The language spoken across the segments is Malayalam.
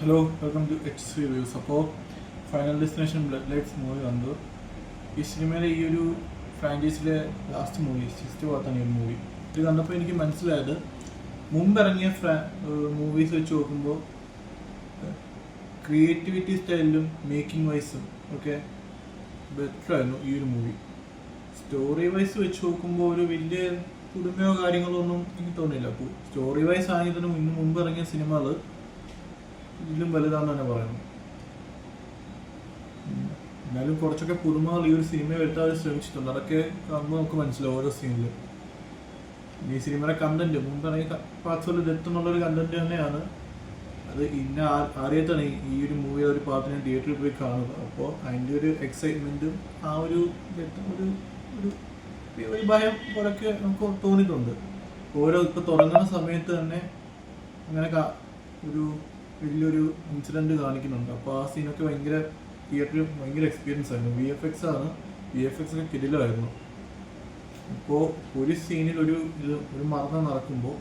Hello welcome to H C reviews. അപ്പോൾ final destination bloodlines movie കണ്ടു. ഈ സിനിമയിലെ ഈ ഒരു ഫ്രാഞ്ചൈസിലെ ലാസ്റ്റ് മൂവി, സിക്സ്ത് പാർട്ടാണ് ഈ മൂവി. ഇത് കണ്ടപ്പോൾ എനിക്ക് മനസ്സിലായത് മുമ്പിറങ്ങിയ മൂവീസ് വെച്ച് നോക്കുമ്പോൾ ക്രിയേറ്റിവിറ്റി സ്റ്റൈലിലും മേക്കിംഗ് വൈസും ഒക്കെ ബെറ്ററായിരുന്നു ഈ ഒരു മൂവി. സ്റ്റോറി വൈസ് വെച്ച് നോക്കുമ്പോൾ ഒരു വലിയ പുതുമയോ കാര്യങ്ങളോ ഒന്നും എനിക്ക് തോന്നിയില്ല. അപ്പോൾ സ്റ്റോറി വൈസ് ആണെങ്കിൽ തന്നെ മുമ്പ് ഇറങ്ങിയ സിനിമകൾ ഇതിലും വലുതാണെന്ന് തന്നെ പറയുന്നു. എന്നാലും കുറച്ചൊക്കെ പുതുമകൾ ഈ ഒരു സിനിമ വരുത്താൻ അവർ ശ്രമിച്ചിട്ടുണ്ട്. അതൊക്കെ കാണുമ്പോൾ നമുക്ക് മനസ്സിലാവും ഓരോ സീനിലും. ഈ സിനിമയുടെ കണ്ടന്റ് മുമ്പിറങ്ങിയ പാർട്സുകളിൽ ഡെത്ത് എന്നുള്ളൊരു കണ്ടന്റ് തന്നെയാണ്. അത് അറിയത്താണ് ഈ ഒരു മൂവി ഒരു പാർട്ട് ഞാൻ തിയേറ്ററിൽ പോയി കാണുന്നത്. അപ്പോൾ അതിൻ്റെ ഒരു എക്സൈറ്റ്മെൻറ്റും ആ ഒരു ഒരു ഭയം പോലൊക്കെ നമുക്ക് തോന്നിയിട്ടുണ്ട്. ഇപ്പോൾ തുടങ്ങുന്ന സമയത്ത് തന്നെ അങ്ങനെ ഒരു വലിയൊരു ഇൻസിഡൻറ്റ് കാണിക്കുന്നുണ്ട്. അപ്പോൾ ആ സീനൊക്കെ തിയേറ്ററിൽ ഭയങ്കര എക്സ്പീരിയൻസ് ആയിരുന്നു. വി എഫ് എക്സ് ഒക്കെ കിടിലമായിരുന്നു. ഇപ്പോൾ ഒരു സീനിൽ ഒരു മരണം നടക്കുമ്പോൾ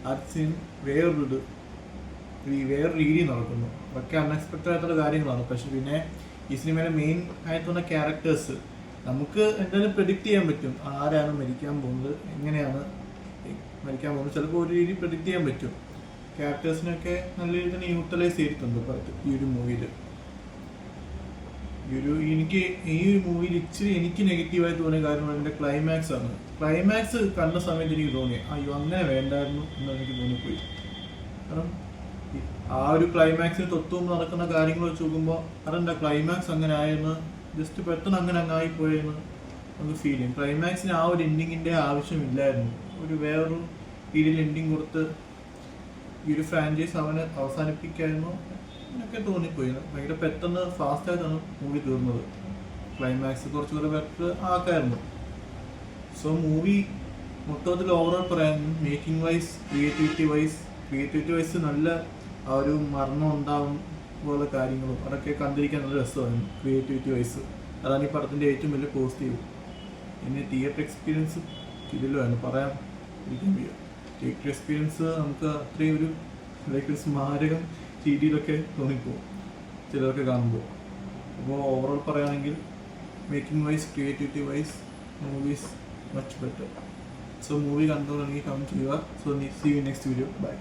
ആ സീൻ വേറൊരു രീതി നടക്കുന്നു. അതൊക്കെ അൺഎക്സ്പെക്റ്റഡ് ആയിട്ടുള്ള കാര്യങ്ങളാണ്. പക്ഷെ പിന്നെ ഈ സിനിമയിലെ മെയിൻ ആയിട്ടുള്ള ക്യാരക്ടേഴ്സ് നമുക്ക് എന്തായാലും പ്രെഡിക്റ്റ് ചെയ്യാൻ പറ്റും. ആരാണ് മരിക്കാൻ പോകുന്നത്, എങ്ങനെയാണ് മരിക്കാൻ പോകുന്നത്, ചിലപ്പോൾ ഒരു രീതി പ്രെഡിക്റ്റ് ചെയ്യാൻ പറ്റും. ക്യാരക്ടേഴ്സിനൊക്കെ നല്ല രീതിയിൽ തന്നെ യൂട്ടിലൈസ് ചെയ്തിട്ടുണ്ട് ഈ ഒരു മൂവിയിൽ. എനിക്ക് ഈ ഒരു മൂവിയിൽ ഇച്ചിരി എനിക്ക് നെഗറ്റീവായി തോന്നിയ കാര്യം എൻ്റെ ക്ലൈമാക്സ് ആണ്. ക്ലൈമാക്സ് കണ്ട സമയത്ത് എനിക്ക് തോന്നി അയ്യോ അങ്ങനെ വേണ്ടായിരുന്നു എന്ന് എനിക്ക് തോന്നിപ്പോയി. കാരണം ആ ഒരു ക്ലൈമാക്സിന് തൊട്ടുമുമ്പ് നടക്കുന്ന കാര്യങ്ങൾ വെച്ച് നോക്കുമ്പോൾ അതെന്താ ക്ലൈമാക്സ് അങ്ങനെ ആയെന്ന് ജസ്റ്റ് പെട്ടെന്ന് അങ്ങനെ അങ്ങായിപ്പോയെന്ന് നമുക്ക് ഫീൽ ചെയ്യും. ക്ലൈമാക്സിന് ആ ഒരു എൻഡിങ്ങിൻ്റെ ആവശ്യമില്ലായിരുന്നു. വേറൊരു രീതിയിൽ എൻഡിങ് കൊടുത്ത് ഈ ഒരു ഫ്രാഞ്ചൈസ് അവസാനിപ്പിക്കായിരുന്നു എന്നൊക്കെ തോന്നിപ്പോയി. ഭയങ്കര പെട്ടെന്ന് ഫാസ്റ്റായിട്ടാണ് മൂവി തീർന്നത്. ക്ലൈമാക്സ് കുറച്ചുകൂടെ ബെറ്റർ ആക്കായിരുന്നു. സോ മൂവി മൊത്തത്തിൽ ഓവറോൾ പറയാൻ മേക്കിംഗ് വൈസ് ക്രിയേറ്റിവിറ്റി വൈസ് നല്ല ആ ഒരു മരണം ഉണ്ടാവും പോലെ കാര്യങ്ങളും അതൊക്കെ കണ്ടിരിക്കാൻ നല്ല രസമായിരുന്നു. ക്രിയേറ്റിവിറ്റി വൈസ് അതാണ് ഈ പടത്തിൻ്റെ ഏറ്റവും വലിയ പോസിറ്റീവ്. പിന്നെ തിയേറ്റർ എക്സ്പീരിയൻസ് ഇതിലുമായിരുന്നു പറയാൻ ഇരിക്കാൻ വയ്യ. തിയേറ്റർ എക്സ്പീരിയൻസ് നമുക്ക് അത്രയും ഒരു സ്മാരകം രീതിയിലൊക്കെ തോന്നിപ്പോകും ചിലതൊക്കെ കാണുമ്പോൾ. അപ്പോൾ ഓവറോൾ പറയുകയാണെങ്കിൽ making wise creativity wise movies much better. So movie കണ്ടുകൊണ്ടെങ്കിൽ കമൻറ്റ് ചെയ്യുക. So see you next video. By.